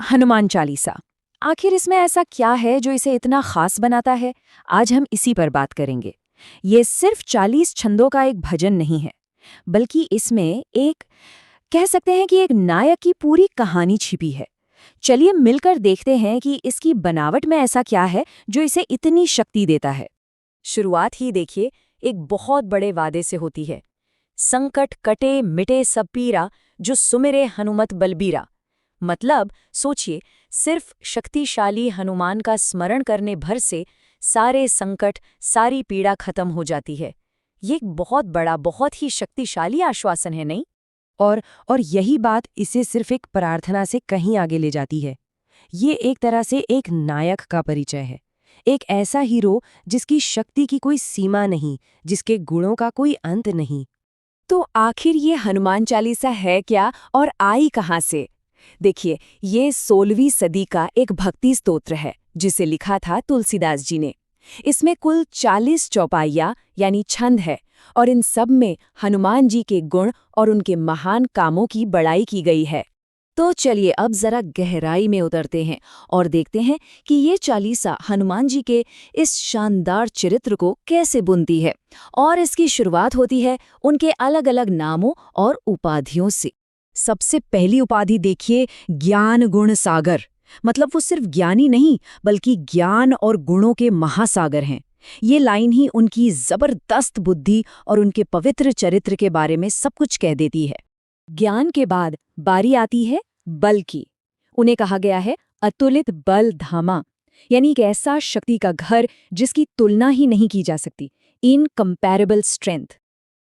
हनुमान चालीसा। आखिर इसमें ऐसा क्या है जो इसे इतना खास बनाता है? आज हम इसी पर बात करेंगे। ये सिर्फ 40 छंदों का एक भजन नहीं है, बल्कि इसमें एक कह सकते हैं कि एक नायक की पूरी कहानी छिपी है। चलिए मिलकर देखते हैं कि इसकी बनावट में ऐसा क्या है जो इसे इतनी शक्ति देता है। शुरुआत ही देखिए, एक बहुत बड़े वादे से होती है। संकट कटे मिटे सब पीरा, जो सुमिरे हनुमत बलबीरा। मतलब सोचिए, सिर्फ शक्तिशाली हनुमान का स्मरण करने भर से सारे संकट, सारी पीड़ा खत्म हो जाती है। ये एक बहुत बड़ा, बहुत ही शक्तिशाली आश्वासन है, नहीं? और यही बात इसे सिर्फ एक प्रार्थना से कहीं आगे ले जाती है। ये एक तरह से एक नायक का परिचय है, एक ऐसा हीरो जिसकी शक्ति की कोई सीमा नहीं, जिसके गुणों का कोई अंत नहीं। तो आखिर ये हनुमान चालीसा है क्या और आई कहाँ से? देखिए, ये 16वीं सदी का एक भक्ति स्तोत्र है जिसे लिखा था तुलसीदास जी ने। इसमें कुल 40 चौपाइयाँ यानी छंद है, और इन सब में हनुमान जी के गुण और उनके महान कामों की बड़ाई की गई है। तो चलिए अब जरा गहराई में उतरते हैं और देखते हैं कि ये चालीसा हनुमान जी के इस शानदार चरित्र को कैसे बुनती है। और इसकी शुरुआत होती है उनके अलग अलग नामों और उपाधियों से। सबसे पहली उपाधि देखिए, ज्ञान गुण सागर। मतलब वो सिर्फ ज्ञानी नहीं, बल्कि ज्ञान और गुणों के महासागर हैं। ये लाइन ही उनकी जबरदस्त बुद्धि और उनके पवित्र चरित्र के बारे में सब कुछ कह देती है। ज्ञान के बाद बारी आती है बल की। उन्हें कहा गया है अतुलित बल धामा, यानी एक ऐसा शक्ति का घर जिसकी तुलना ही नहीं की जा सकती, इनकम्पैरेबल स्ट्रेंथ।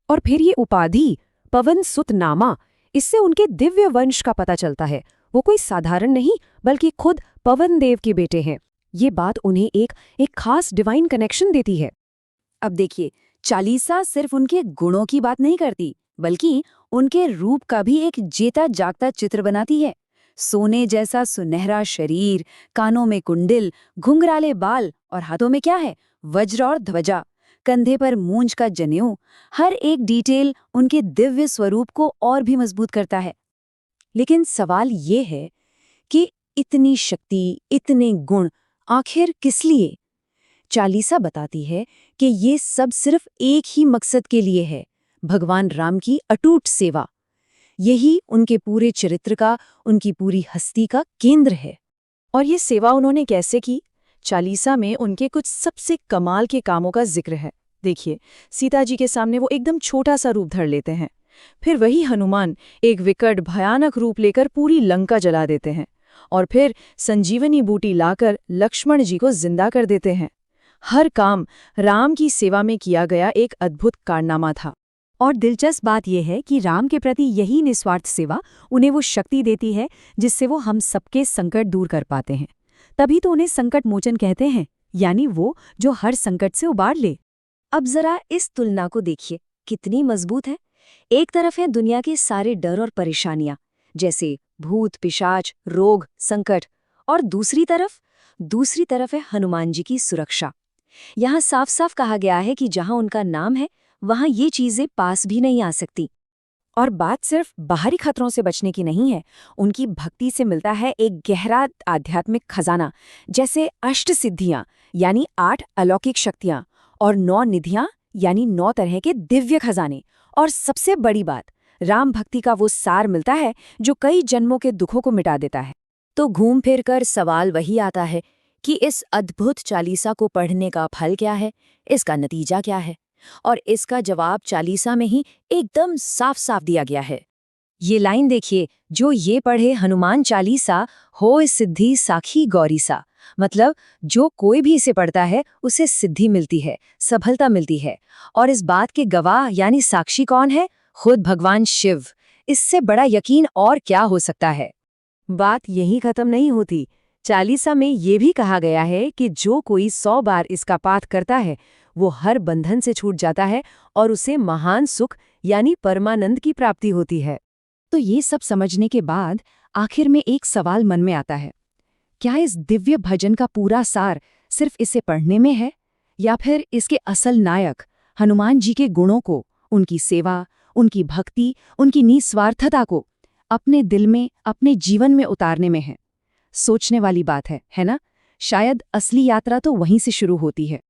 और फिर ये उपाधि पवन सुत नामा, इससे उनके दिव्य वंश का पता चलता है। वो कोई साधारण नहीं, बल्कि खुद पवन देव के बेटे हैं। ये बात उन्हें एक खास डिवाइन कनेक्शन देती है। अब देखिए, चालीसा सिर्फ उनके गुणों की बात नहीं करती, बल्कि उनके रूप का भी एक जेता जागता चित्र बनाती है। सोने जैसा सुनहरा शरीर, कानों में कुंडिल, घुंघराले बाल, और हाथों में क्या है? वज्र और ध्वजा। कंधे पर मूंछ का जनेऊ। हर एक डिटेल उनके दिव्य स्वरूप को और भी मजबूत करता है। लेकिन सवाल ये है कि इतनी शक्ति, इतने गुण आखिर किस लिए? चालीसा बताती है कि ये सब सिर्फ एक ही मकसद के लिए है, भगवान राम की अटूट सेवा। यही उनके पूरे चरित्र का, उनकी पूरी हस्ती का केंद्र है। और ये सेवा उन्होंने कैसे की? चालीसा में उनके कुछ सबसे कमाल के कामों का जिक्र है। देखिए, सीता जी के सामने वो एकदम छोटा सा रूप धर लेते हैं। फिर वही हनुमान एक विकट भयानक रूप लेकर पूरी लंका जला देते हैं। और फिर संजीवनी बूटी लाकर लक्ष्मण जी को जिंदा कर देते हैं। हर काम राम की सेवा में किया गया एक अद्भुत कारनामा था। और दिलचस्प बात यह है कि राम के प्रति यही निस्वार्थ सेवा उन्हें वो शक्ति देती है जिससे वो हम सबके संकट दूर कर पाते हैं। तभी तो उन्हें संकट मोचन कहते हैं, यानी वो जो हर संकट से उबार ले। अब जरा इस तुलना को देखिए, कितनी मजबूत है। एक तरफ है दुनिया के सारे डर और परेशानियां, जैसे भूत पिशाच, रोग, संकट, और दूसरी तरफ है हनुमान जी की सुरक्षा। यहाँ साफ साफ कहा गया है कि जहाँ उनका नाम है, वहाँ ये चीजें पास भी नहीं आ सकती। और बात सिर्फ बाहरी खतरों से बचने की नहीं है, उनकी भक्ति से मिलता है एक गहरा आध्यात्मिक खजाना, जैसे अष्ट सिद्धियां यानी 8 अलौकिक शक्तियां, और 9 निधियां यानी 9 तरह के दिव्य खजाने। और सबसे बड़ी बात, राम भक्ति का वो सार मिलता है जो कई जन्मों के दुखों को मिटा देता है। तो घूम फिर कर सवाल वही आता है कि इस अद्भुत चालीसा को पढ़ने का फल क्या है, इसका नतीजा क्या है? और इसका जवाब चालीसा में ही एकदम साफ साफ दिया गया है। ये लाइन देखिए, जो ये पढ़े हनुमान चालीसा हो सिद्धि साखी गौरीसा। मतलब जो कोई भी इसे पढ़ता है उसे सिद्धि मिलती है, सफलता मिलती है। और इस बात के गवाह यानी साक्षी कौन है? खुद भगवान शिव। इससे बड़ा यकीन और क्या हो सकता है? बात यहीं खत्म नहीं होती। चालीसा में ये भी कहा गया है कि जो कोई 100 बार इसका पाठ करता है, वो हर बंधन से छूट जाता है और उसे महान सुख यानी परमानंद की प्राप्ति होती है। तो ये सब समझने के बाद आखिर में एक सवाल मन में आता है, क्या इस दिव्य भजन का पूरा सार सिर्फ इसे पढ़ने में है, या फिर इसके असल नायक हनुमान जी के गुणों को, उनकी सेवा, उनकी भक्ति, उनकी निस्वार्थता को अपने दिल में, अपने जीवन में उतारने में है? सोचने वाली बात है ना? शायद असली यात्रा तो वहीं से शुरू होती है।